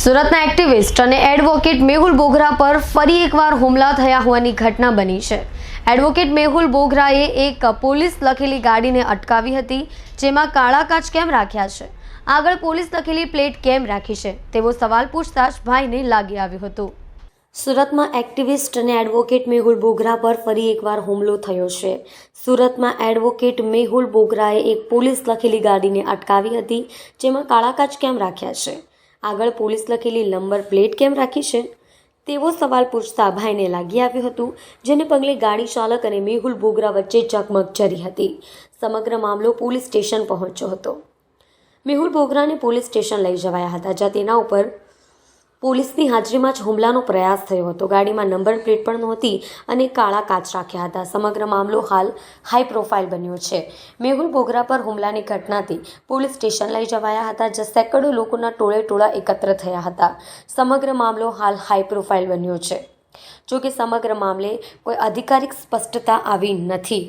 સુરતના એક્ટિવિસ્ટ અને એડવોકેટ મેહુલ બોગરા પર ફરી એકવાર હુમલા થયા હોવાની ઘટના બની છે। એડવોકેટ મેહુલ બોગરાએ એક પોલીસ લખેલી ગાડીને અટકાવી હતી, જેમાં કાળા કાચ કેમ રાખ્યા છે, આગળ પોલીસ લખેલી પ્લેટ કેમ રાખી છે તેવો સવાલ પૂછતા જ ભાઈને લાગી આવ્યું હતું। સુરતમાં એક્ટિવિસ્ટ અને એડવોકેટ મેહુલ બોગરા પર ફરી એકવાર હુમલો થયો છે। સુરતમાં એડવોકેટ મેહુલ બોગરાએ એક પોલીસ લખેલી ગાડીને અટકાવી હતી, જેમાં કાળા કાચ કેમ રાખ્યા છે, આગળ પોલીસ લખેલી નંબર પ્લેટ કેમ રાખી છે તેવો સવાલ પૂછતા ભાઈને લાગી આવ્યું હતું, જેને પગલે ગાડી ચાલક અને મેહુલ બોગરા વચ્ચે ચકમક જરી હતી। સમગ્ર મામલો પોલીસ સ્ટેશન પહોંચ્યો હતો। મેહુલ બોગરાને પોલીસ સ્ટેશન લઈ જવાયા હતા, જ્યાં તેના ઉપર પોલીસની હાજરીમાં જ હુમલાનો પ્રયાસ થયો હતો। ગાડીમાં નંબર પ્લેટ પણ નહોતી અને કાળા કાચ રાખ્યા હતા। સમગ્ર મામલો હાલ હાઈ પ્રોફાઇલ બન્યો છે। મેહુલ બોગરા પર હુમલાની ઘટનાથી પોલીસ સ્ટેશન લઈ જવાયા હતા, જ્યાં સેંકડો લોકોના ટોળે એકત્ર થયા હતા। સમગ્ર મામલો હાલ હાઈ પ્રોફાઇલ બન્યો છે। જોકે સમગ્ર મામલે કોઈ આધિકારિક સ્પષ્ટતા આવી નથી।